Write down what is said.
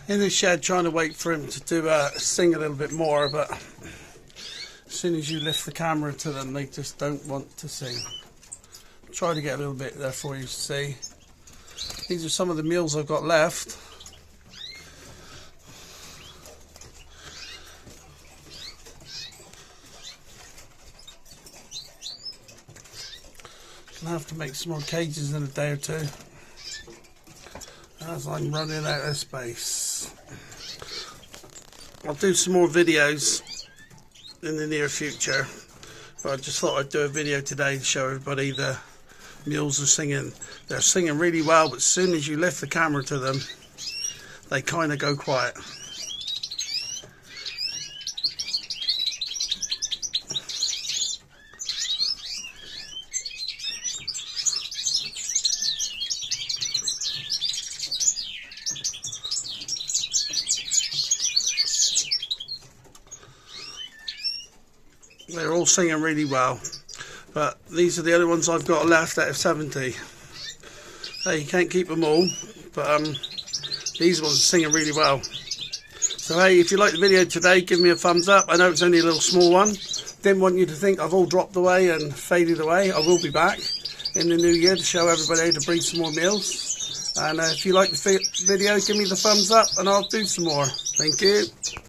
in the shed trying to wait for him to do sing a little bit more, but as soon as you lift the camera to them, they just don't want to sing. Try to get a little bit there for you to see. These are some of the mules I've got left. I'll have to make some more cages in a day or two, as I'm running out of space. I'll do some more videos in the near future, but I just thought I'd do a video today to show everybody the mules are singing. They're singing really well, but as soon as you lift the camera to them, they kind of go quiet. They're all singing really well, but these are the only ones I've got left out of 70. Hey, you can't keep them all, but these ones are singing really well. So hey, if you like the video today, give me a thumbs up. I know it's only a little small one. Didn't want you to think I've all dropped away and faded away. I will be back in the new year to show everybody how to breed some more mules. And if you like the video, give me the thumbs up and I'll do some more. Thank you.